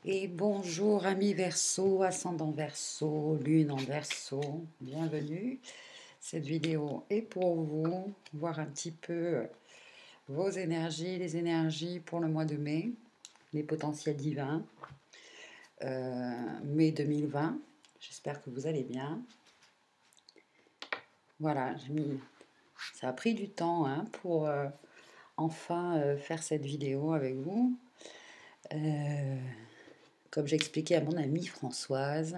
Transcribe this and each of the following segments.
Et bonjour amis Verseau, ascendant Verseau, lune en Verseau, bienvenue. Cette vidéo est pour vous, voir un petit peu vos énergies, les énergies pour le mois de mai, les potentiels divins, mai 2020. J'espère que vous allez bien. Voilà, ça a pris du temps pour enfin faire cette vidéo avec vous. Comme j'expliquais à mon amie Françoise,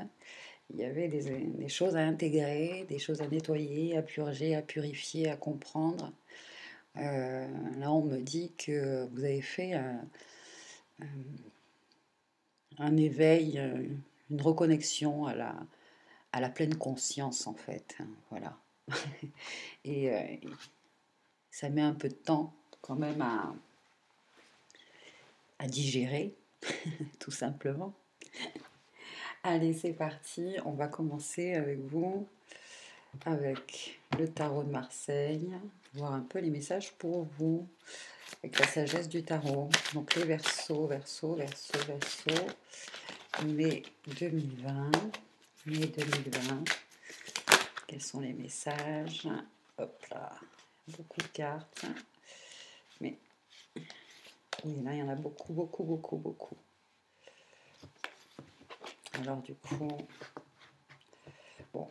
il y avait des choses à intégrer, des choses à nettoyer, à purger, à purifier, à comprendre. Là, on me dit que vous avez fait un éveil, une reconnexion à la pleine conscience, en fait. Voilà. Et ça met un peu de temps quand même à digérer, tout simplement. Allez, c'est parti. On va commencer avec vous, avec le tarot de Marseille, voir un peu les messages pour vous, avec la sagesse du tarot. Donc les Verseaux, Verseaux, Verseaux, Verseaux, mai 2020, mai 2020. Quels sont les messages? Hop là, beaucoup de cartes. Mais oui, là, il y en a beaucoup, beaucoup, beaucoup, beaucoup. Alors du coup, bon,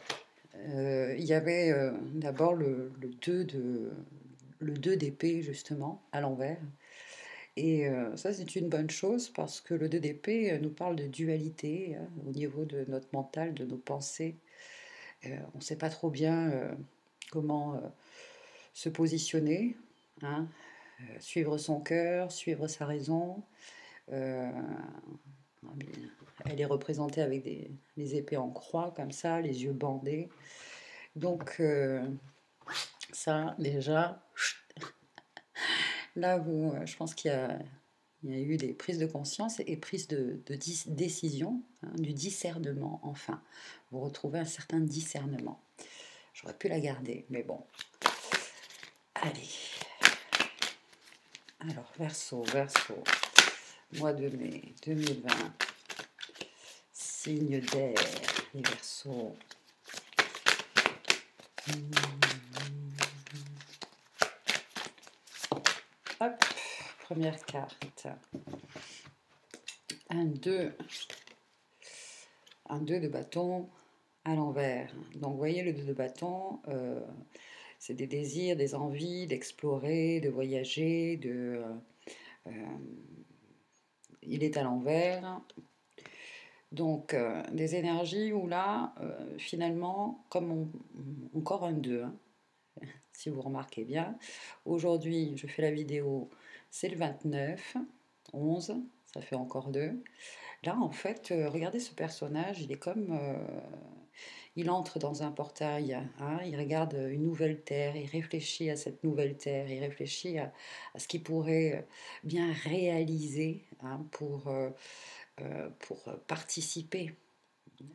il y avait d'abord le 2 d'épée, justement, à l'envers. Et ça, c'est une bonne chose parce que le 2 d'épée nous parle de dualité au niveau de notre mental, de nos pensées. On ne sait pas trop bien comment se positionner, hein, suivre son cœur, suivre sa raison. Euh, Elle est représentée avec des épées en croix, comme ça, les yeux bandés. Donc, ça, déjà, là, je pense il y a eu des prises de conscience et prises de décision, hein, du discernement, enfin. Vous retrouvez un certain discernement. J'aurais pu la garder, mais bon. Allez. Alors, Verseau, mois de mai 2020, signe d'air, les Verseaux. Hop, première carte. Un 2 de bâton à l'envers. Donc, vous voyez, le 2 de bâton, c'est des désirs, des envies d'explorer, de voyager, il est à l'envers. Donc, des énergies où là, finalement, comme encore un 2, hein, si vous remarquez bien. Aujourd'hui, je fais la vidéo, c'est le 29, 11, ça fait encore 2. Là, en fait, regardez ce personnage, il est comme... il entre dans un portail, hein, il regarde une nouvelle terre, il réfléchit à cette nouvelle terre, il réfléchit à ce qu'il pourrait bien réaliser, hein, pour participer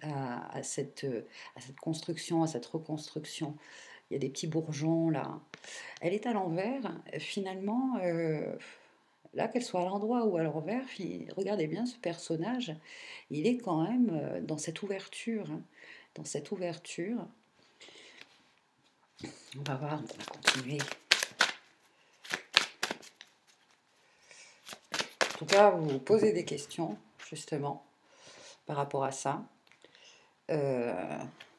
à cette construction, à cette reconstruction. Il y a des petits bourgeons là. Elle est à l'envers. Finalement, là, qu'elle soit à l'endroit ou à l'envers, regardez bien ce personnage. Il est quand même dans cette ouverture. Hein, dans cette ouverture. On va voir, on va continuer. En tout cas, vous vous posez des questions, justement, par rapport à ça.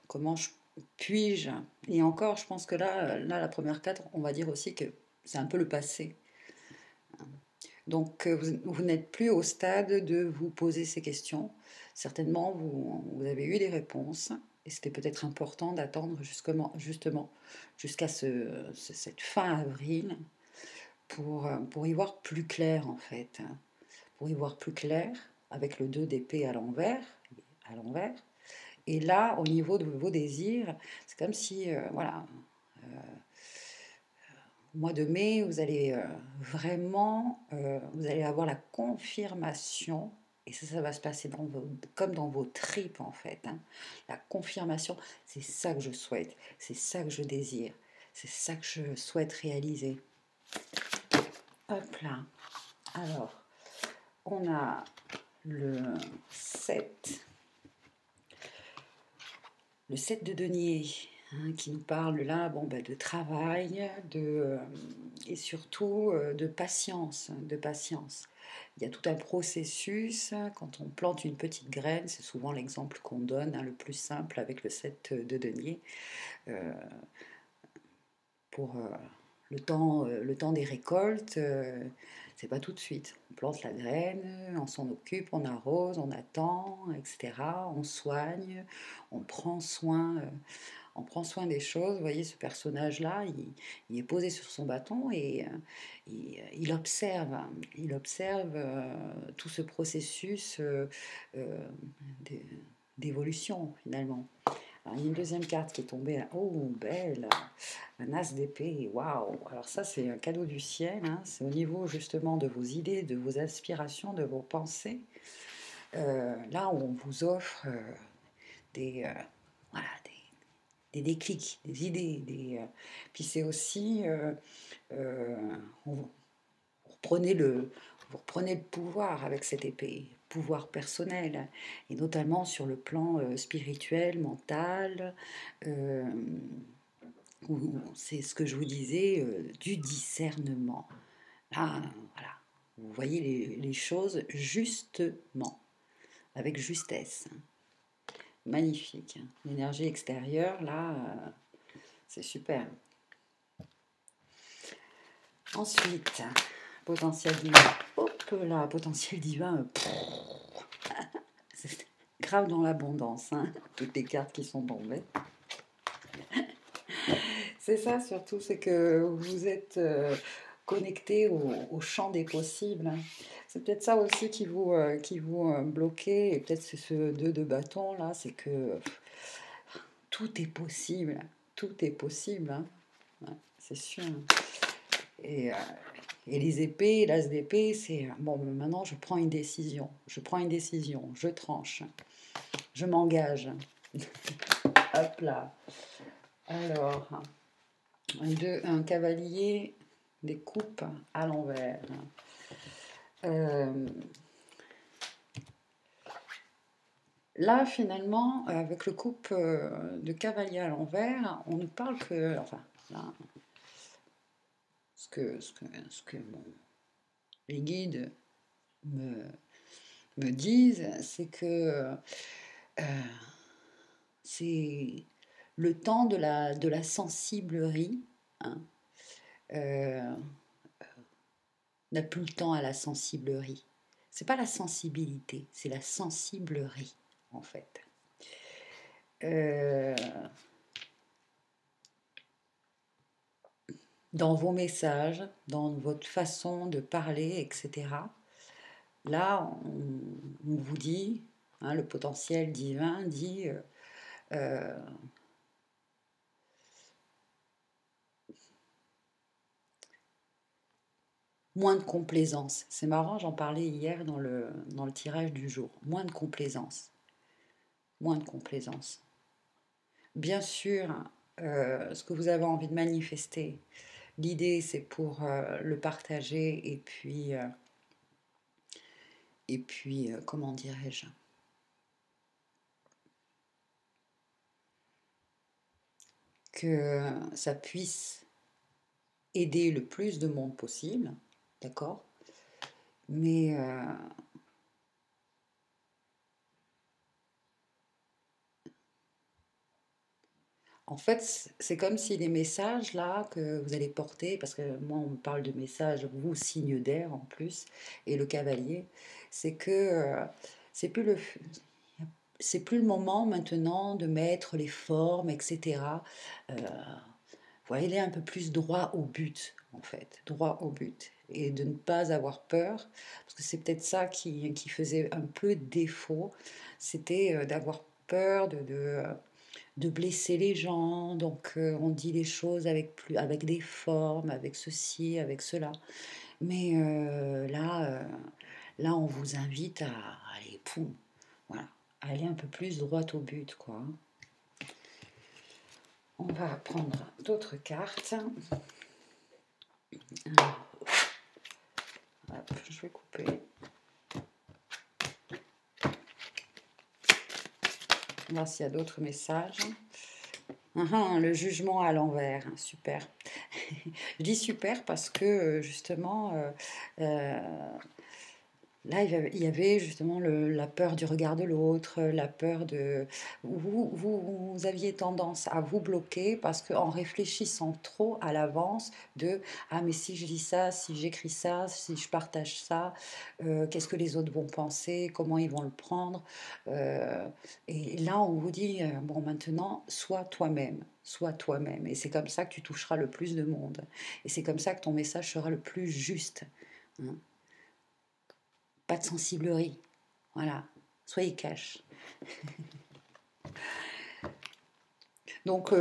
Comment puis-je? Et encore, je pense que là, la première carte, on va dire aussi que c'est un peu le passé. Donc, vous n'êtes plus au stade de vous poser ces questions. Certainement, vous avez eu des réponses. Et c'était peut-être important d'attendre justement jusqu'à cette fin avril pour y voir plus clair, en fait. Pour y voir plus clair, avec le 2 d'épée à l'envers. Et là, au niveau de vos désirs, c'est comme si, voilà, au mois de mai, vous allez vraiment, vous allez avoir la confirmation, et ça va se passer comme dans vos tripes en fait. Hein. La confirmation, c'est ça que je souhaite, c'est ça que je désire, c'est ça que je souhaite réaliser. Hop là. Alors, on a le 7, le 7 de denier, hein, qui nous parle là bon, ben, de travail et surtout de patience, de patience. Il y a tout un processus, quand on plante une petite graine, c'est souvent l'exemple qu'on donne, hein, le plus simple avec le 7 de denier, euh, pour le temps des récoltes, c'est pas tout de suite. On plante la graine, on s'en occupe, on arrose, on attend, etc. On soigne, on prend soin, euh, on prend soin des choses. Vous voyez, ce personnage-là, il est posé sur son bâton et il observe tout ce processus d'é- d'évolution finalement. Alors, il y a une deuxième carte qui est tombée là. Oh, belle! Un as d'épée, waouh! Alors ça, c'est un cadeau du ciel, hein. C'est au niveau justement de vos idées, de vos aspirations, de vos pensées. Là où on vous offre des, voilà, des déclics, des idées. Puis c'est aussi, euh, vous, reprenez vous reprenez le pouvoir avec cette épée, pouvoir personnel, et notamment sur le plan spirituel, mental. euh, c'est ce que je vous disais, du discernement. Là, voilà, vous voyez les choses justement, avec justesse. Magnifique. L'énergie extérieure, là, c'est super. Ensuite, potentiel divin. Hop là, potentiel divin. C'est grave dans l'abondance, hein, toutes les cartes qui sont tombées. C'est ça surtout, c'est que vous êtes connecté au champ des possibles, hein. C'est peut-être ça aussi qui vous bloquez, et peut-être c'est ce 2 de bâton là, c'est que tout est possible, tout est possible, hein. Ouais, c'est sûr. Et, euh, et les épées, l'as d'épée, c'est bon, maintenant je prends une décision, je tranche, je m'engage. Hop là. Alors, un cavalier des coupes à l'envers. Euh, Là, finalement, avec le coupe de cavalier à l'envers, on nous parle que, enfin, là, ce que les guides me, me disent, c'est que euh, c'est le temps de la sensiblerie, hein, euh, n'a plus le temps à la sensiblerie. C'est pas la sensibilité, c'est la sensiblerie, en fait. Euh, dans vos messages, dans votre façon de parler, etc. Là, on vous dit, hein, le potentiel divin dit euh, moins de complaisance. C'est marrant, j'en parlais hier dans le tirage du jour. Moins de complaisance. Moins de complaisance. Bien sûr, ce que vous avez envie de manifester, l'idée c'est pour le partager et puis comment dirais-je, que ça puisse aider le plus de monde possible, d'accord? Mais en fait, c'est comme si les messages là que vous allez porter, parce que moi on me parle de messages, vous, signe d'air en plus, et le cavalier, c'est que c'est plus le, c'est plus le moment maintenant de mettre les formes, etc. Faut aller un peu plus droit au but, en fait, droit au but, et de ne pas avoir peur, parce que c'est peut-être ça qui faisait un peu défaut, c'était d'avoir peur de blesser les gens, donc on dit les choses avec, plus, avec des formes, avec ceci, avec cela. Mais là, on vous invite à aller, poum, voilà, à aller un peu plus droit au but, quoi. On va prendre d'autres cartes. Hop, je vais couper. On va voir s'il y a d'autres messages. Le jugement à l'envers, super. Je dis super parce que justement, là, il y avait justement la peur du regard de l'autre, la peur de... Vous aviez tendance à vous bloquer parce qu'en réfléchissant trop à l'avance de «Ah mais si je dis ça, si j'écris ça, si je partage ça, qu'est-ce que les autres vont penser? Comment ils vont le prendre?» Et là, on vous dit «Bon maintenant, sois toi-même, sois toi-même». Et c'est comme ça que tu toucheras le plus de monde. Et c'est comme ça que ton message sera le plus juste. Hein. Pas de sensiblerie. Voilà. Soyez cash. Donc,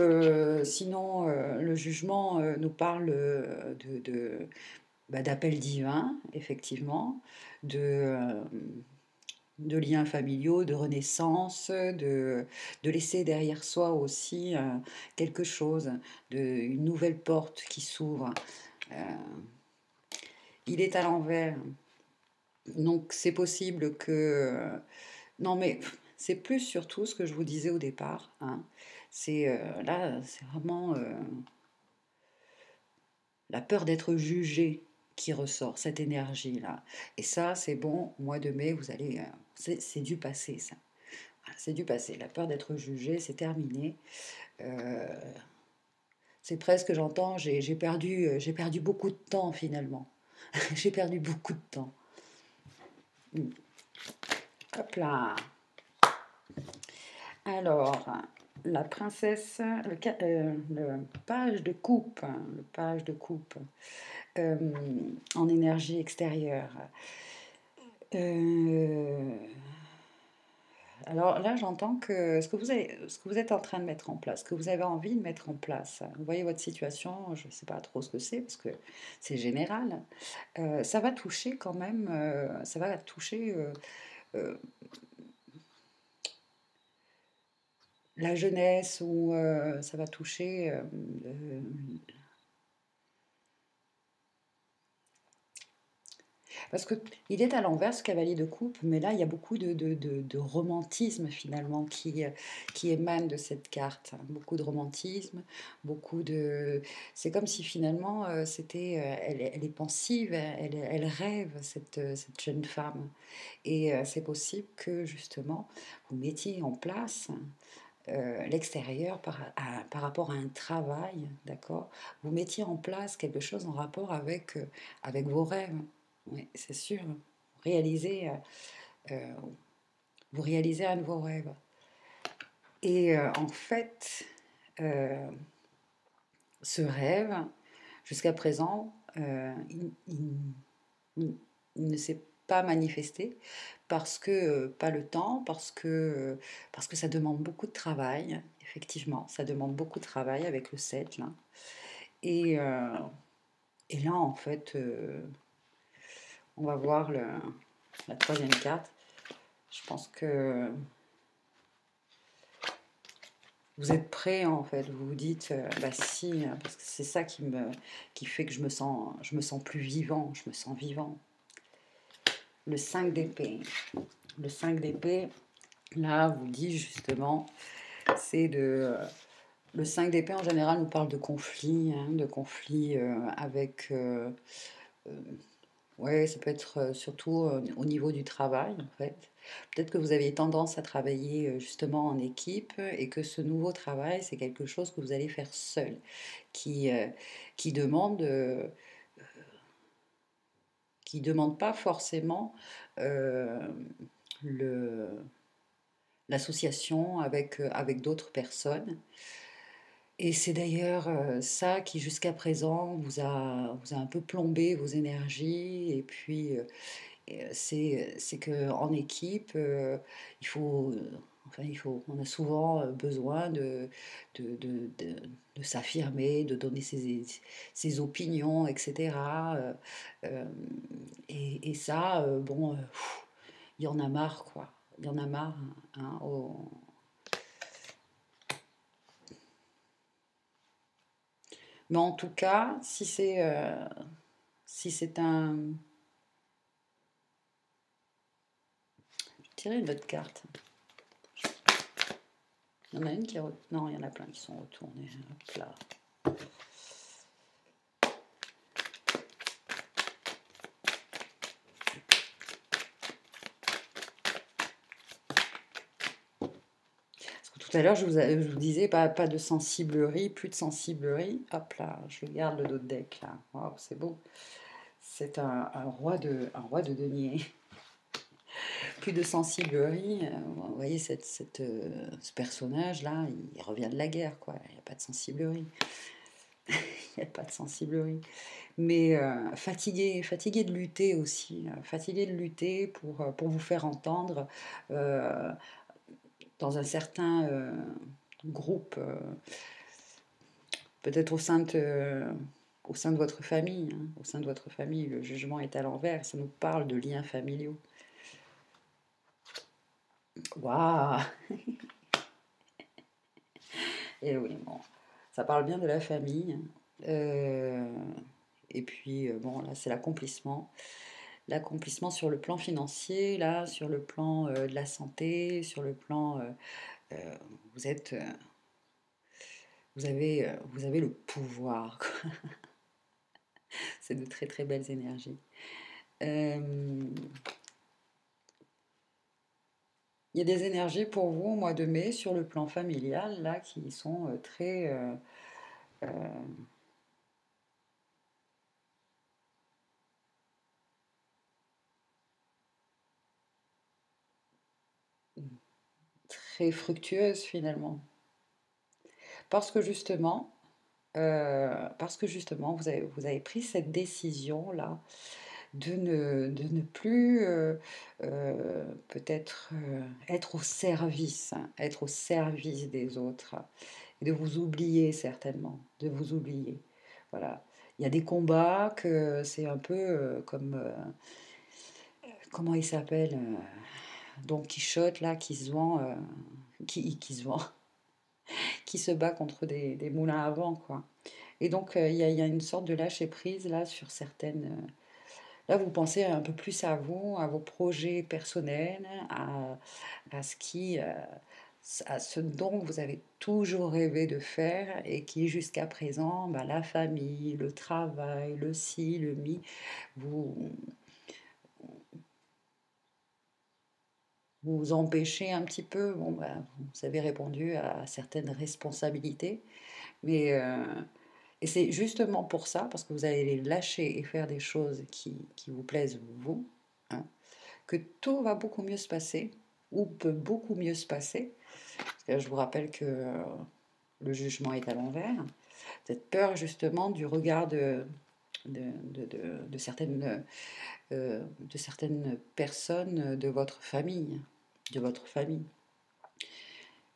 sinon, le jugement nous parle d'appel divin, effectivement, de liens familiaux, de renaissance, de laisser derrière soi aussi quelque chose, une nouvelle porte qui s'ouvre. Il est à l'envers. Donc, c'est possible que... non, mais c'est plus surtout ce que je vous disais au départ. Hein. C'est là, c'est vraiment la peur d'être jugé qui ressort, cette énergie-là. Et ça, c'est bon, au mois de mai, vous allez... c'est du passé, ça. Voilà, c'est du passé. La peur d'être jugé, c'est terminé. Euh, c'est presque, j'entends, j'ai perdu beaucoup de temps, finalement. J'ai perdu beaucoup de temps. Hop là. Alors, la princesse, le page de coupe, le page de coupe en énergie extérieure. Alors là, j'entends que ce que vous êtes en train de mettre en place, ce que vous avez envie de mettre en place, vous voyez votre situation, je ne sais pas trop ce que c'est parce que c'est général, ça va toucher quand même, ça va toucher euh, la jeunesse ou ça va toucher parce qu'il est à l'envers, ce cavalier de coupe, mais là, il y a beaucoup de romantisme finalement qui émane de cette carte. Beaucoup de romantisme, beaucoup de... C'est comme si finalement, elle est pensive, elle rêve, cette jeune femme. Et c'est possible que justement, vous mettiez en place l'extérieur par rapport à un travail, d'accord? Vous mettiez en place quelque chose en rapport avec vos rêves. Oui, c'est sûr. Réaliser, euh, vous réalisez un de vos rêves. Et en fait, euh, ce rêve, jusqu'à présent, il ne s'est pas manifesté parce que pas le temps, parce que ça demande beaucoup de travail. Effectivement, ça demande beaucoup de travail avec le sedge. Là. Et, euh, et là, en fait, on va voir la troisième carte. Je pense que vous êtes prêt en fait. Vous vous dites, bah si, parce que c'est ça qui fait que je me sens plus vivant. Je me sens vivant. Le 5 d'épée. Le 5 d'épée, là, vous dit justement, c'est de... le 5 d'épée, en général, nous parle de conflits, hein, de conflits avec... ouais, ça peut être surtout au niveau du travail, en fait. Peut-être que vous aviez tendance à travailler justement en équipe et que ce nouveau travail, c'est quelque chose que vous allez faire seul, qui, euh, qui demande... qui demande pas forcément euh, le, l'association avec d'autres personnes. Et c'est d'ailleurs ça qui, jusqu'à présent, vous a un peu plombé vos énergies. Et puis, c'est qu'en équipe, il faut, enfin, on a souvent besoin de s'affirmer, de donner ses opinions, etc. Euh, et ça, bon, il y en a marre, quoi. Il y en a marre. Hein, mais en tout cas, si c'est un... Je vais tirer une autre carte. Il y en a une qui est... Non, il y en a plein qui sont retournés. Hop là. Tout à l'heure, je vous disais, pas de sensiblerie, plus de sensiblerie. Hop là, je garde le dos de deck là. Waouh, c'est beau. C'est un roi de denier. Plus de sensiblerie. Vous voyez, ce personnage-là, il revient de la guerre, quoi. Il n'y a pas de sensiblerie. Il n'y a pas de sensiblerie. Mais fatigué de lutter aussi. Fatigué de lutter pour vous faire entendre euh, dans un certain groupe. Peut-être au sein de votre famille. Hein. Au sein de votre famille, le jugement est à l'envers. Ça nous parle de liens familiaux. Waouh! Et oui, bon, ça parle bien de la famille. Euh, et puis, bon, là, c'est l'accomplissement. L'accomplissement sur le plan financier, là, sur le plan de la santé, sur le plan... euh, vous êtes... vous avez le pouvoir, quoi. C'est de très très belles énergies. Euh, Il y a des énergies pour vous au mois de mai sur le plan familial, là, qui sont euh, très fructueuses finalement. Parce que justement, vous avez pris cette décision-là de ne plus peut-être être au service, hein, être au service des autres, et de vous oublier certainement, de vous oublier. Voilà. Il y a des combats que c'est un peu comme comment il s'appelle Don Quichotte là qui se vend, qui se vend, qui se bat contre des moulins à vent quoi. Et donc il y a une sorte de lâcher prise là sur certaines. Là vous pensez un peu plus à vous, à vos projets personnels, à ce qui, à ce dont vous avez toujours rêvé de faire et qui jusqu'à présent, bah, la famille, le travail, le ci, le mi, vous vous empêchez un petit peu. Bon, bah, vous avez répondu à certaines responsabilités, mais et c'est justement pour ça, parce que vous allez les lâcher et faire des choses qui vous plaisent vous, hein, que tout va beaucoup mieux se passer, ou peut beaucoup mieux se passer. Parce que je vous rappelle que le jugement est à l'envers. Cette peur justement du regard de certaines personnes de votre famille, de votre famille.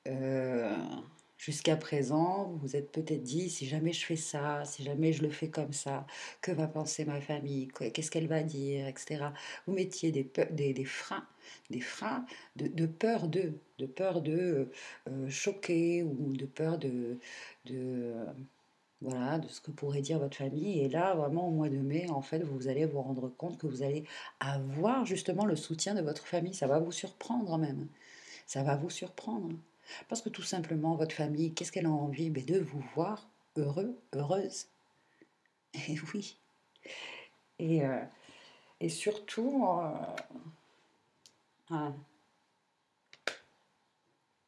Euh, Jusqu'à présent, vous vous êtes peut-être dit, si jamais je fais ça, si jamais je le fais comme ça, que va penser ma famille, qu'est-ce qu'elle va dire, etc. Vous mettiez des freins de peur de choquer ou de peur de, voilà, de ce que pourrait dire votre famille. Et là, vraiment, au mois de mai, en fait, vous allez vous rendre compte que vous allez avoir justement le soutien de votre famille. Ça va vous surprendre même. Ça va vous surprendre. Parce que tout simplement, votre famille, qu'est-ce qu'elle a envie? Ben, de vous voir heureux, heureuse. Et oui. Et, euh, et surtout, ah,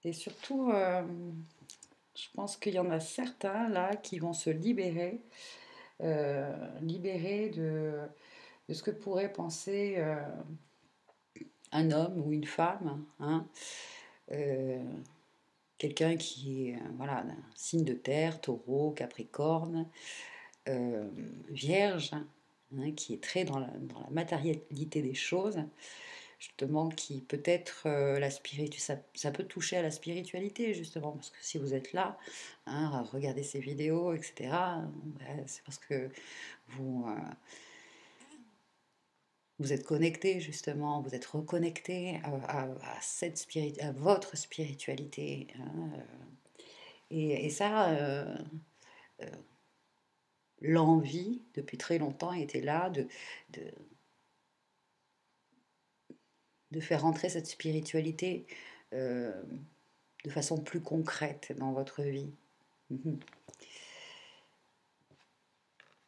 et surtout je pense qu'il y en a certains là qui vont se libérer de ce que pourrait penser un homme ou une femme, hein, euh, quelqu'un qui est voilà, un signe de terre, taureau, capricorne, euh, vierge, hein, qui est très dans la matérialité des choses, justement, qui peut-être ça peut toucher à la spiritualité, justement, parce que si vous êtes là, hein, à regarder ces vidéos, etc., ben, c'est parce que vous, vous êtes connecté, justement, vous êtes reconnecté à votre spiritualité. Hein, et ça, euh, l'envie, depuis très longtemps, était là de, de faire entrer cette spiritualité euh, de façon plus concrète dans votre vie. Mhm.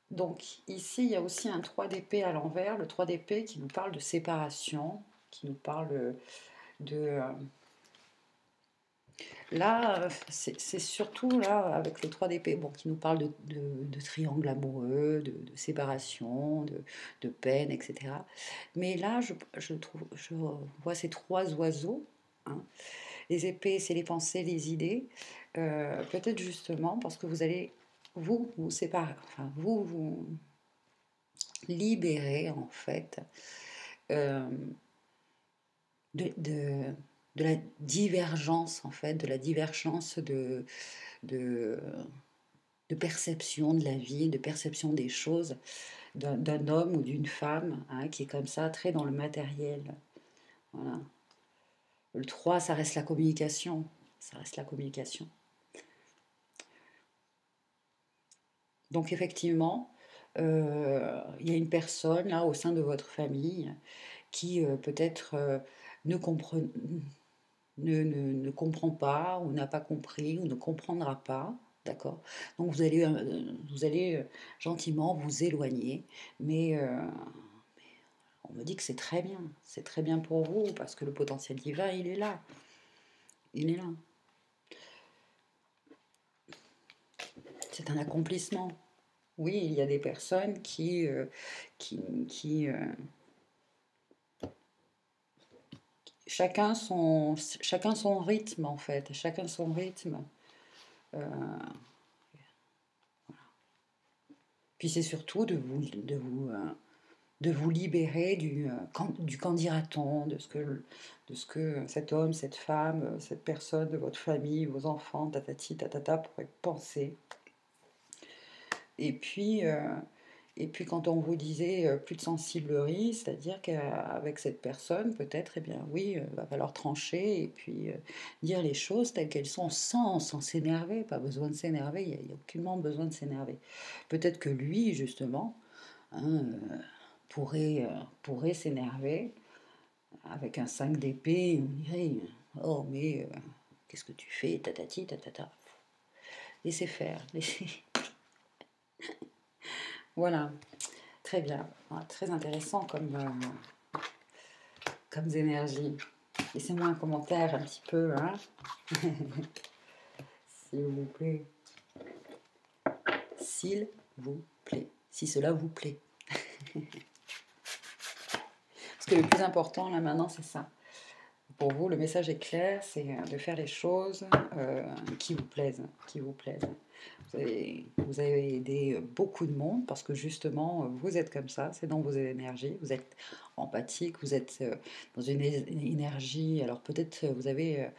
Donc ici, il y a aussi un 3 d'épée à l'envers, le 3 d'épée qui nous parle de séparation, qui nous parle de... Là, c'est surtout là, avec le 3 d'épée, bon, qui nous parle de triangle amoureux, de séparation, de peine, etc. Mais là, je vois ces trois oiseaux, hein. Les épées, c'est les pensées, les idées. Peut-être justement parce que vous allez vous séparer, enfin, vous libérer en fait euh, de, de la divergence en fait, de la divergence de, de perception de la vie, de perception des choses d'un homme ou d'une femme, hein, qui est comme ça, très dans le matériel. Voilà. Le 3, ça reste la communication. Ça reste la communication. Donc effectivement, il y a une personne là au sein de votre famille qui peut-être ne comprend pas ou n'a pas compris ou ne comprendra pas. D'accord. Donc vous allez gentiment vous éloigner, mais on me dit que c'est très bien pour vous parce que le potentiel divin, il est là, il est là. C'est un accomplissement. Oui, il y a des personnes qui, qui chacun son rythme en fait, chacun son rythme. Euh, Puis c'est surtout de vous libérer du qu'en dira-t-on, de ce que cet homme, cette femme, cette personne de votre famille, vos enfants, tatati, tatata, pourraient penser. Et puis, euh, et puis quand on vous disait plus de sensiblerie, c'est-à-dire qu'avec cette personne, peut-être, eh bien oui, va falloir trancher et puis dire les choses telles qu'elles sont sans s'énerver, pas besoin de s'énerver, il y a aucunement besoin de s'énerver. Peut-être que lui, justement, hein, pourrait s'énerver avec un 5 d'épée, on dirait, oh mais qu'est-ce que tu fais, tatati, tatata. Laissez faire, laissez... Voilà, très bien, ah, très intéressant comme énergie. Laissez-moi un commentaire un petit peu, hein, s'il vous plaît. S'il vous plaît, si cela vous plaît. Parce que le plus important là maintenant, c'est ça. Pour vous, le message est clair, c'est de faire les choses qui vous plaisent, qui vous plaisent. Vous avez aidé beaucoup de monde parce que justement, vous êtes comme ça, c'est dans vos énergies, vous êtes empathique, vous êtes dans une énergie, alors peut-être vous avez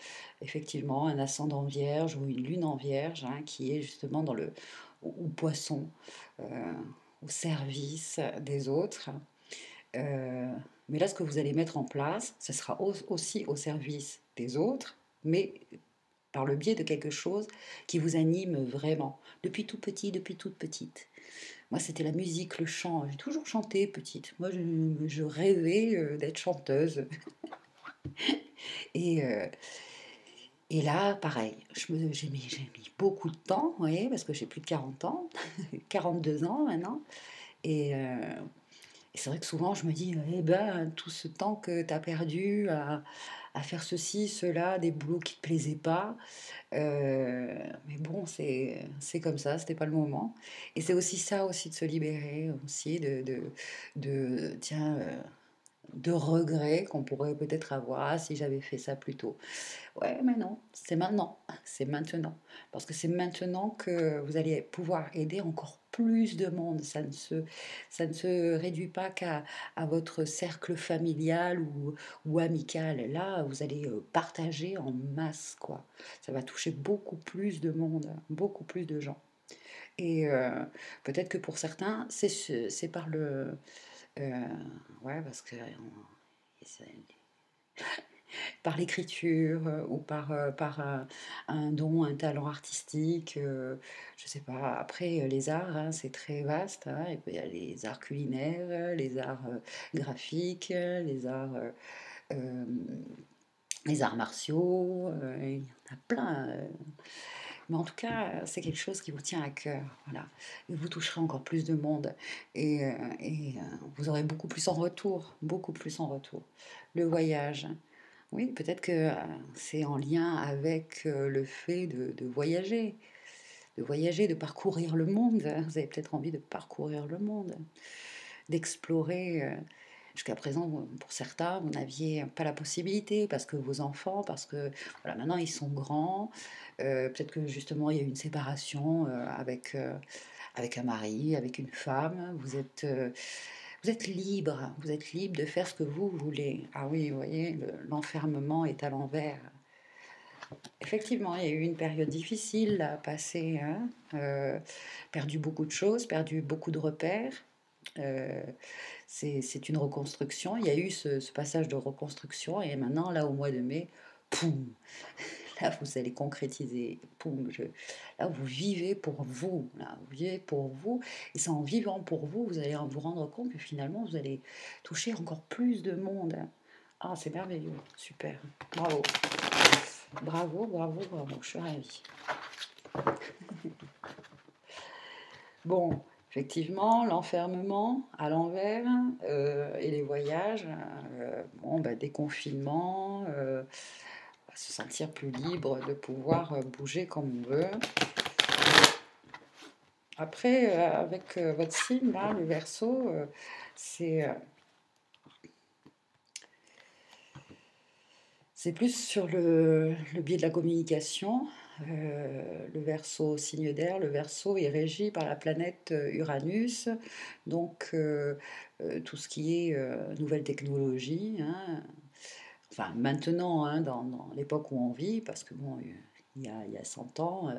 effectivement un ascendant vierge ou une lune en vierge, hein, qui est justement dans le ou poisson, euh, au service des autres. Euh, mais là, ce que vous allez mettre en place, ce sera aussi au service des autres, mais par le biais de quelque chose qui vous anime vraiment. Depuis tout petit, depuis toute petite. Moi, c'était la musique, le chant. J'ai toujours chanté petite. Moi, je rêvais d'être chanteuse. Et, euh, et là, pareil, j'ai mis beaucoup de temps, vous voyez, parce que j'ai plus de 40 ans, 42 ans maintenant. Et, et c'est vrai que souvent, je me dis, eh ben, tout ce temps que tu as perdu à faire ceci, cela, des boulots qui ne te plaisaient pas, mais bon, c'est comme ça, c'était pas le moment. Et c'est aussi ça, aussi de se libérer, aussi tiens, de regrets qu'on pourrait peut-être avoir, ah, si j'avais fait ça plus tôt. Ouais, mais non, c'est maintenant, c'est maintenant. Parce que c'est maintenant que vous allez pouvoir aider encore plus de monde. Ça ne se réduit pas à votre cercle familial ou amical. Là, vous allez partager en masse, quoi. Ça va toucher beaucoup plus de monde, beaucoup plus de gens. Et peut-être que pour certains, c'est par le... euh, ouais, parce que... par l'écriture ou par un don, un talent artistique, je sais pas. Après, les arts, hein, c'est très vaste, hein. Il y a les arts culinaires, les arts graphiques, les arts euh, les arts martiaux, il y en a plein. Mais en tout cas, c'est quelque chose qui vous tient à cœur, voilà. Et vous toucherez encore plus de monde et vous aurez beaucoup plus en retour. Le voyage, oui, peut-être que c'est en lien avec le fait de voyager, de parcourir le monde. Vous avez peut-être envie de parcourir le monde, d'explorer. Jusqu'à présent, pour certains, vous n'aviez pas la possibilité parce que vos enfants, parce que voilà, maintenant ils sont grands. Peut-être que justement il y a eu une séparation avec un mari, avec une femme. Vous êtes libre de faire ce que vous voulez. Ah oui, vous voyez, l'enfermement est à l'envers. Effectivement, il y a eu une période difficile à passer, hein, perdu beaucoup de choses, perdu beaucoup de repères. Euh, c'est une reconstruction. Il y a eu ce passage de reconstruction et maintenant, là, au mois de mai, poum, là, vous allez concrétiser. Poum, là, vous vivez pour vous. Là, vous vivez pour vous. Et c'est en vivant pour vous, vous allez vous rendre compte que finalement, vous allez toucher encore plus de monde. Ah, c'est merveilleux. Super. Bravo. Bravo, bravo, bravo. Je suis ravie. Bon, effectivement, l'enfermement à l'envers et les voyages, bon, bah, déconfinement, se sentir plus libre de pouvoir bouger comme on veut. Après, avec votre signe, là, le Verseau, c'est c'est plus sur le biais de la communication. Le Verseau, signe d'air, le Verseau est régi par la planète Uranus, donc tout ce qui est nouvelle technologie, hein, enfin maintenant, hein, dans l'époque où on vit, parce que bon, il y a 100 ans,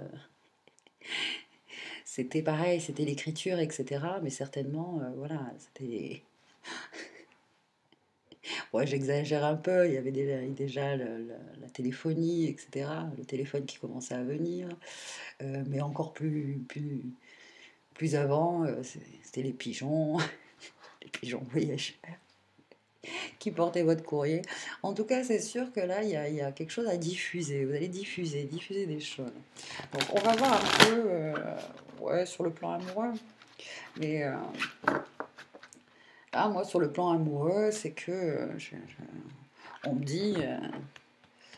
c'était pareil, c'était l'écriture, etc. Mais certainement, voilà, c'était... Ouais, j'exagère un peu, il y avait déjà la téléphonie, etc. Le téléphone qui commençait à venir, mais encore plus avant, c'était les pigeons, les pigeons voyageurs qui portaient votre courrier. En tout cas, c'est sûr que là, il y a quelque chose à diffuser. Vous allez diffuser des choses. Donc, on va voir un peu, ouais, sur le plan amoureux. Mais là, moi, sur le plan amoureux, c'est que on me dit,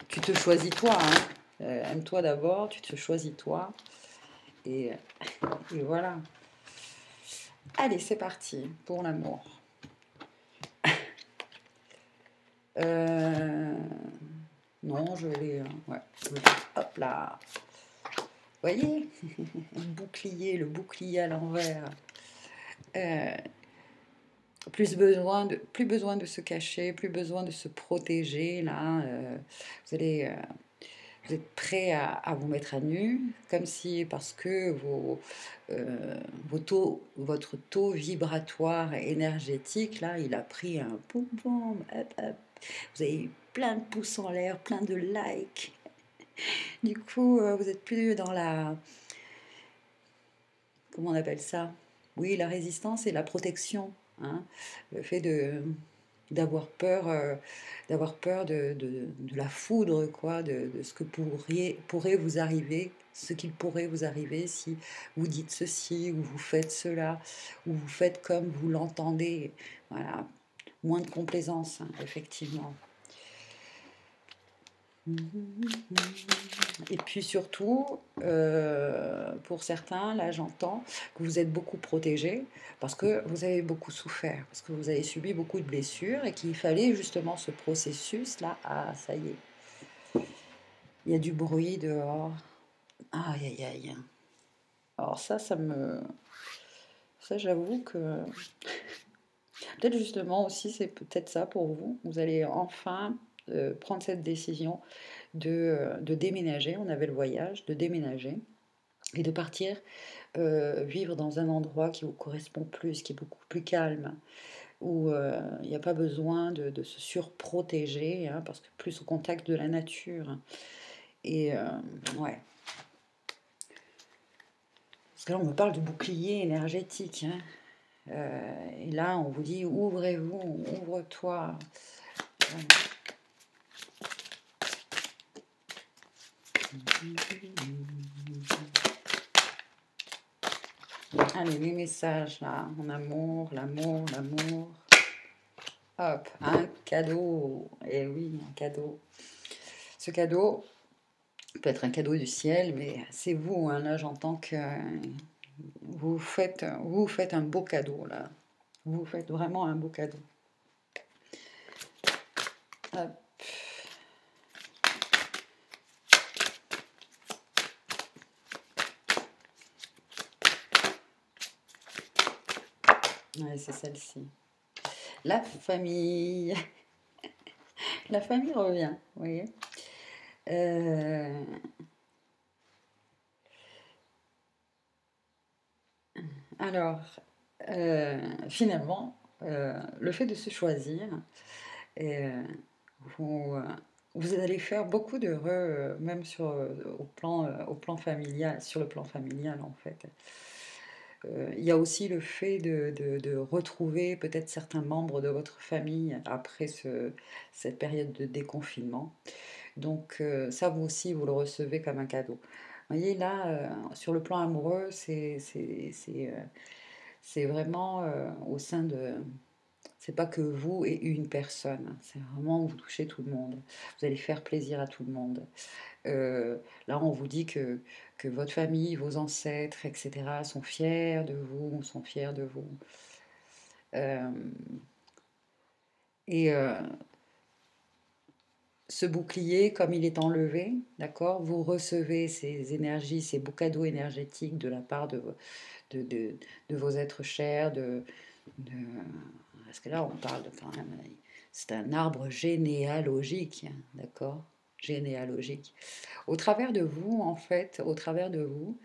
tu te choisis toi, hein. Aime-toi d'abord, tu te choisis toi. Et, et voilà. Allez, c'est parti pour l'amour. Euh, non, je vais les. Ouais, hop là. Vous voyez, le bouclier à l'envers. Euh, plus besoin de se cacher, plus besoin de se protéger. Là, vous allez, vous êtes prêt à vous mettre à nu, comme si parce que votre taux vibratoire énergétique, là, il a pris un boum boum, hop, hop. Vous avez eu plein de pouces en l'air, plein de likes. Du coup, vous êtes plus dans la, comment on appelle ça? Oui, la résistance et la protection, hein. Le fait d'avoir peur, de la foudre, quoi, de ce que pourrait vous arriver, ce qu'il pourrait vous arriver si vous dites ceci, ou vous faites cela, ou vous faites comme vous l'entendez. Voilà, moins de complaisance, hein, effectivement. Et puis surtout, pour certains, là j'entends que vous êtes beaucoup protégés parce que vous avez beaucoup souffert, parce que vous avez subi beaucoup de blessures et qu'il fallait justement ce processus-là. Ah, ça y est, il y a du bruit dehors. Aïe, aïe, aïe. Alors ça j'avoue que peut-être justement aussi c'est peut-être ça pour vous. Vous allez enfin prendre cette décision de déménager. On avait le voyage, de déménager et de partir vivre dans un endroit qui vous correspond plus, qui est beaucoup plus calme, où il n'y a pas besoin de se surprotéger, hein, parce que plus au contact de la nature. Et ouais. Parce que là, on me parle de bouclier énergétique, hein. Et là, on vous dit ouvrez-vous, ouvre-toi. Allez, les messages là, mon amour, l'amour, l'amour. Hop, un cadeau. Eh oui, un cadeau. Ce cadeau peut être un cadeau du ciel, mais c'est vous, hein, là j'entends que vous faites un beau cadeau là. Vous faites vraiment un beau cadeau. Hop. Ouais, c'est celle-ci. La famille. La famille revient, vous voyez. Euh, alors, finalement, le fait de se choisir, euh, vous, vous allez faire beaucoup d'heureux, même au plan familial, sur le plan familial en fait. Il y a aussi le fait de retrouver peut-être certains membres de votre famille après cette période de déconfinement. Donc ça, vous aussi, vous le recevez comme un cadeau. Vous voyez, là, sur le plan amoureux, c'est vraiment au sein de... C'est pas que vous et une personne, c'est vraiment vous touchez tout le monde. Vous allez faire plaisir à tout le monde. Là, on vous dit que votre famille, vos ancêtres, etc., sont fiers de vous, sont fiers de vous. Euh, et ce bouclier, comme il est enlevé, d'accord, vous recevez ces énergies, ces beaux cadeaux énergétiques de la part de, de, de vos êtres chers, de, parce que là, on parle de quand même, c'est un arbre généalogique, d'accord, généalogique. Au travers de vous, en fait, au travers de vous,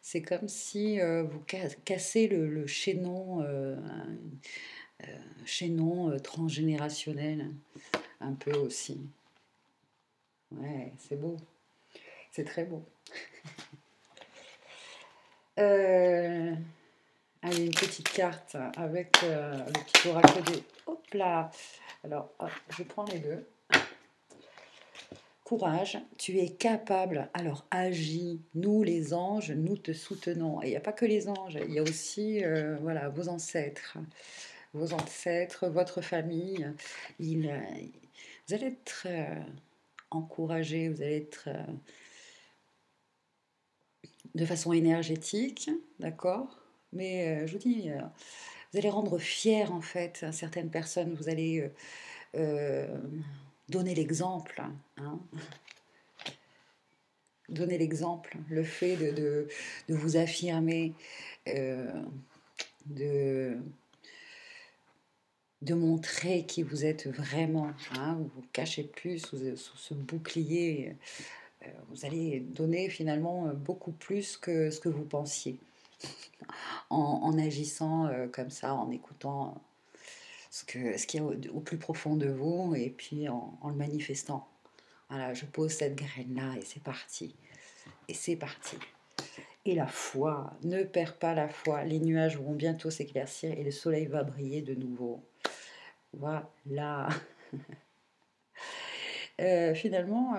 c'est comme si vous cassez le chaînon, chaînon transgénérationnel, un peu aussi. Ouais, c'est beau, c'est très beau. Euh, allez, une petite carte avec le petit oracle de... Hop là. Alors, hop, je prends les deux. Courage, tu es capable, alors agis. Nous, les anges, nous te soutenons. Et il n'y a pas que les anges, il y a aussi voilà, vos ancêtres, votre famille. Vous allez être encouragés, vous allez être de façon énergétique, d'accord. Mais je vous dis, vous allez rendre fiers en fait certaines personnes, vous allez euh, donner l'exemple, hein. Donner l'exemple, le fait de vous affirmer, euh, de, de montrer qui vous êtes vraiment, hein, vous vous cachez plus sous ce bouclier, vous allez donner finalement beaucoup plus que ce que vous pensiez, en agissant comme ça, en écoutant ce qu'il y a au plus profond de vous et puis en le manifestant. Voilà, je pose cette graine-là et c'est parti. Et c'est parti. Et la foi, ne perds pas la foi. Les nuages vont bientôt s'éclaircir et le soleil va briller de nouveau. Voilà. Finalement,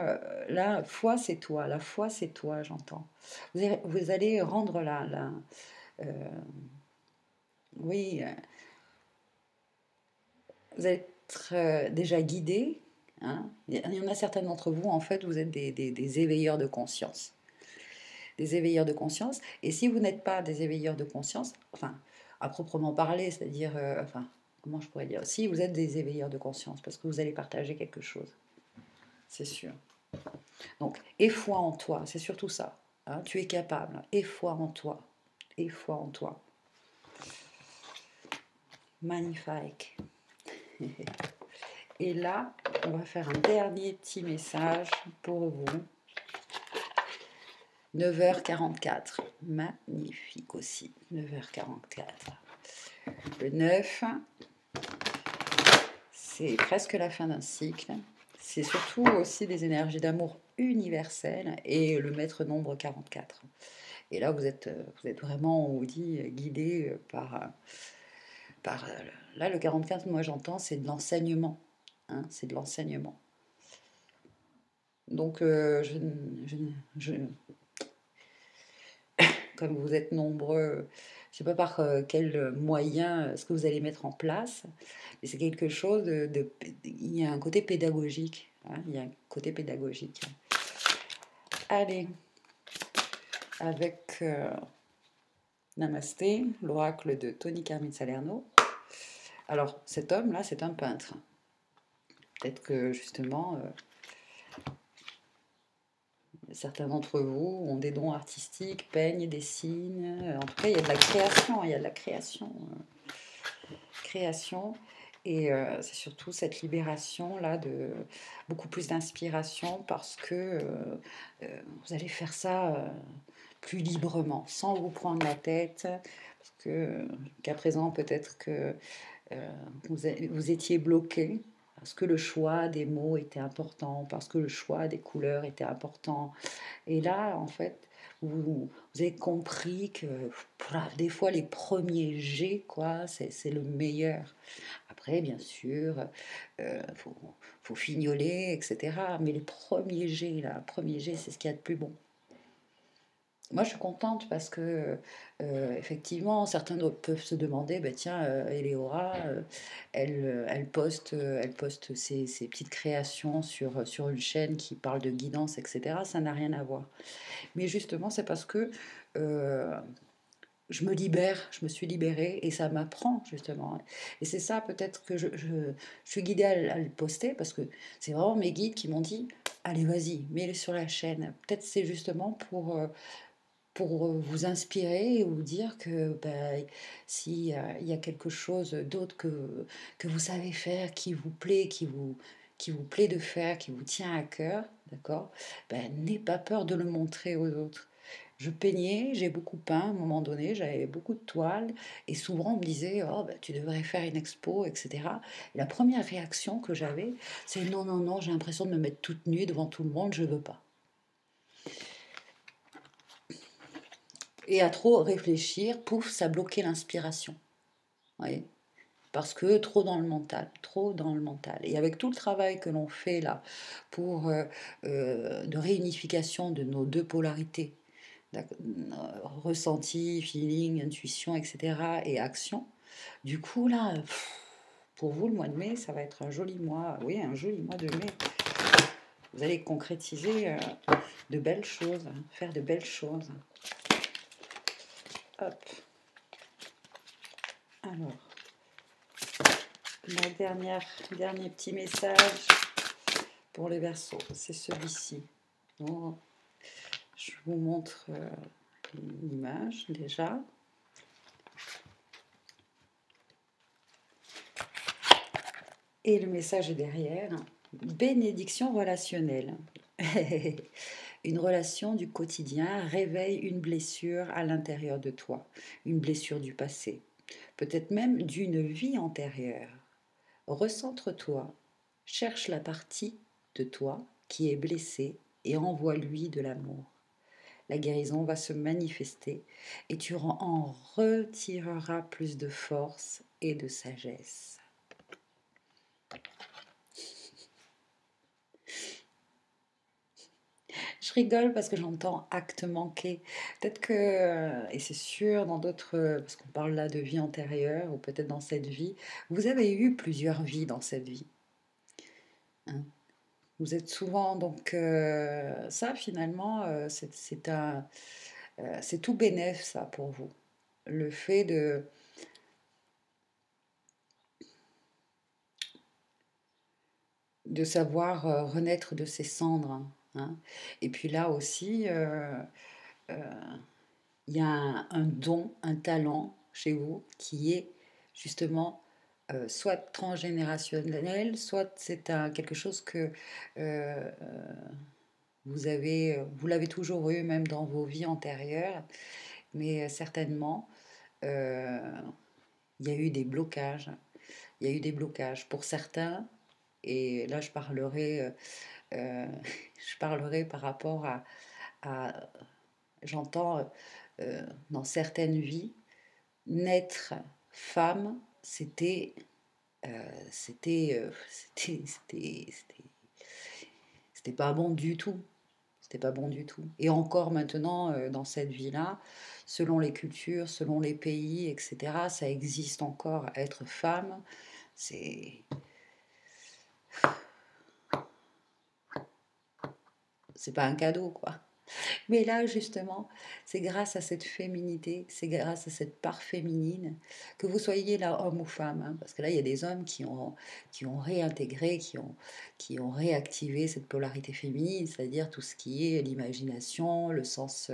la foi, c'est toi. La foi, c'est toi, j'entends. Vous allez rendre euh, oui, vous allez être déjà guidé, hein. Il y en a certains d'entre vous, en fait, vous êtes des éveilleurs de conscience. Des éveilleurs de conscience. Et si vous n'êtes pas des éveilleurs de conscience, enfin, à proprement parler, c'est-à-dire, enfin, comment je pourrais dire, si vous êtes des éveilleurs de conscience, parce que vous allez partager quelque chose, c'est sûr. Donc, aie foi en toi, c'est surtout ça, hein, tu es capable, aie foi en toi, aie foi en toi. Magnifique. Et là, on va faire un dernier petit message pour vous. 9h44. Magnifique aussi. 9h44. Le 9, c'est presque la fin d'un cycle. C'est surtout aussi des énergies d'amour universelles et le maître nombre 44. Et là, vous êtes vraiment, on vous dit, guidé par là, le 44, moi j'entends, c'est de l'enseignement, hein, c'est de l'enseignement. Donc, je- comme vous êtes nombreux, je ne sais pas par quel moyen ce que vous allez mettre en place, mais c'est quelque chose il y a un côté pédagogique, hein, il y a un côté pédagogique. Allez, avec Namasté, l'oracle de Tony Carmine Salerno. Alors, cet homme-là, c'est un peintre. Peut-être que justement, certains d'entre vous ont des dons artistiques, peignent, dessinent. En tout cas, il y a de la création, il y a de la création. Création. Et c'est surtout cette libération là de beaucoup plus d'inspiration parce que vous allez faire ça plus librement, sans vous prendre la tête. Parce que qu'à présent, peut-être que vous étiez bloqué parce que le choix des mots était important, parce que le choix des couleurs était important. Et là, en fait, vous avez compris que des fois, les premiers jets, quoi, c'est le meilleur. Après, bien sûr, faut fignoler, etc. Mais les premiers jets, là, premier jet, c'est ce qu'il y a de plus bon. Moi, je suis contente parce que, effectivement, certains peuvent se demander, bah, tiens, Eleora, elle poste ses petites créations sur une chaîne qui parle de guidance, etc. Ça n'a rien à voir. Mais justement, c'est parce que euh, je me suis libérée et ça m'apprend justement. Et c'est ça peut-être que je suis guidée à le poster parce que c'est vraiment mes guides qui m'ont dit, allez vas-y, mets-le sur la chaîne. Peut-être c'est justement pour vous inspirer et vous dire que bah, s'il y a quelque chose d'autre que vous savez faire, qui vous plaît, qui vous plaît de faire, qui vous tient à cœur, d'accord, ben, n'ayez pas peur de le montrer aux autres. Je peignais, j'ai beaucoup peint à un moment donné, j'avais beaucoup de toiles, et souvent on me disait, oh, ben, tu devrais faire une expo, etc. Et la première réaction que j'avais, c'est non, non, non, j'ai l'impression de me mettre toute nue devant tout le monde, je veux pas. Et à trop réfléchir, pouf, ça bloquait l'inspiration. Oui. Parce que trop dans le mental, trop dans le mental. Et avec tout le travail que l'on fait là pour de réunification de nos deux polarités, ressenti, feeling, intuition, etc. et action, du coup là, pour vous le mois de mai, ça va être un joli mois, oui, un joli mois de mai. Vous allez concrétiser de belles choses, hein, faire de belles choses. Hop. Alors, dernier petit message pour les Verseaux, c'est celui-ci. Donc, je vous montre l'image déjà. Et le message est derrière. Bénédiction relationnelle. Une relation du quotidien réveille une blessure à l'intérieur de toi, une blessure du passé, peut-être même d'une vie antérieure. Recentre-toi, cherche la partie de toi qui est blessée et envoie-lui de l'amour. La guérison va se manifester et tu en retireras plus de force et de sagesse. Je rigole parce que j'entends acte manqué. Peut-être que, et c'est sûr, dans d'autres, parce qu'on parle là de vie antérieure, ou peut-être dans cette vie, vous avez eu plusieurs vies dans cette vie, hein. Vous êtes souvent, donc ça finalement, c'est tout bénef ça pour vous. Le fait de savoir renaître de ses cendres, hein. Et puis là aussi, il y a un don, un talent chez vous qui est justement soit transgénérationnel, soit c'est quelque chose que euh, vous l'avez toujours eu, même dans vos vies antérieures, mais certainement, euh, il y a eu des blocages. Il y a eu des blocages pour certains, et là euh, je parlerai par rapport à j'entends dans certaines vies, naître femme, c'était c'était pas bon du tout. C'était pas bon du tout. Et encore maintenant, dans cette vie-là, selon les cultures, selon les pays, etc., ça existe encore. Être femme, c'est c'est pas un cadeau, quoi. Mais là, justement, c'est grâce à cette féminité, c'est grâce à cette part féminine, que vous soyez là, homme ou femme, hein, parce que là, il y a des hommes qui ont réintégré, qui ont réactivé cette polarité féminine, c'est-à-dire tout ce qui est l'imagination, le sens,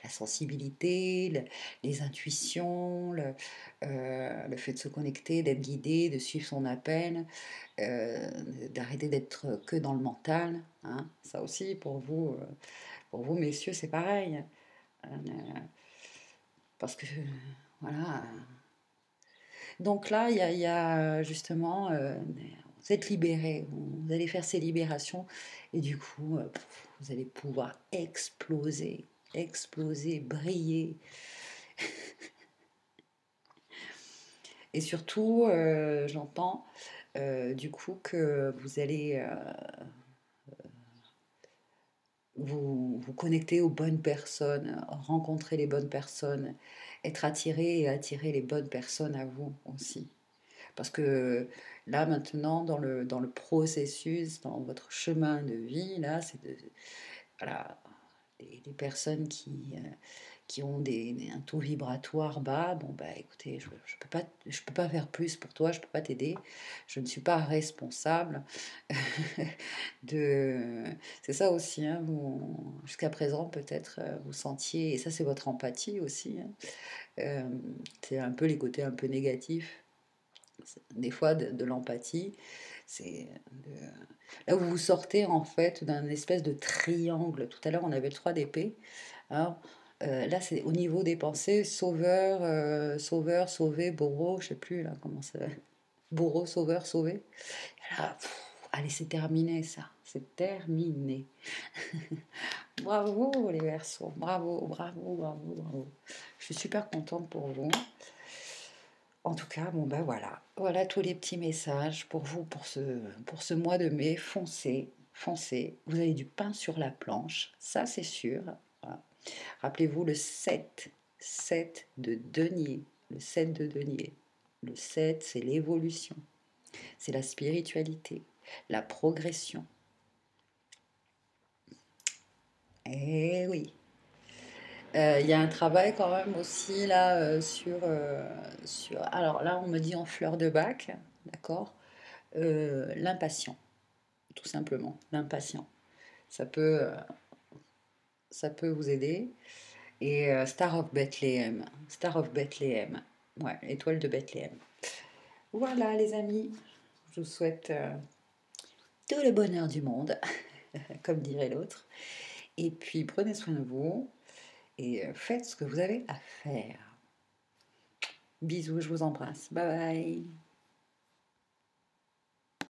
la sensibilité, les intuitions, le fait de se connecter, d'être guidé, de suivre son appel, euh, d'arrêter d'être que dans le mental, hein. Ça aussi, pour vous, messieurs, c'est pareil. Euh, Parce que, voilà. Donc là, il y a justement, vous êtes libérés, vous allez faire ces libérations, et du coup, vous allez pouvoir exploser, exploser, briller. Et surtout, j'entends du coup que vous allez vous connecter aux bonnes personnes, rencontrer les bonnes personnes, être attiré et attirer les bonnes personnes à vous aussi. Parce que là, maintenant, dans le processus, dans votre chemin de vie, là, c'est de, voilà, des personnes qui ont un taux vibratoire bas, bon, bah écoutez, je peux pas faire plus pour toi, je peux pas t'aider, je ne suis pas responsable de... C'est ça aussi, hein, jusqu'à présent, peut-être, vous sentiez, et ça, c'est votre empathie aussi, hein, euh, c'est un peu les côtés un peu négatifs des fois de l'empathie. C'est là où vous sortez en fait d'un espèce de triangle. Tout à l'heure, on avait le 3 d'épée. Alors, là, c'est au niveau des pensées, sauveur, sauveur, sauvé, bourreau, je sais plus là comment ça va. Bourreau, sauveur, sauvé. Là, allez, c'est terminé ça. C'est terminé. Bravo les Verseaux. Bravo, bravo, bravo, bravo. Je suis super contente pour vous. En tout cas, bon ben voilà, voilà tous les petits messages pour vous pour ce mois de mai. Foncez, foncez. Vous avez du pain sur la planche, ça c'est sûr. Voilà. Rappelez-vous le 7, 7 de denier, le 7 de denier. Le 7, c'est l'évolution, c'est la spiritualité, la progression. Eh oui. Il y a un travail quand même aussi là sur. Alors là, on me dit en fleur de bac, d'accord? L'impatient, tout simplement, l'impatient. Ça peut, euh, ça peut vous aider. Et Star of Bethléem, ouais, étoile de Bethléem. Voilà les amis, je vous souhaite tout le bonheur du monde, comme dirait l'autre. Et puis prenez soin de vous et faites ce que vous avez à faire. Bisous, je vous embrasse. Bye bye.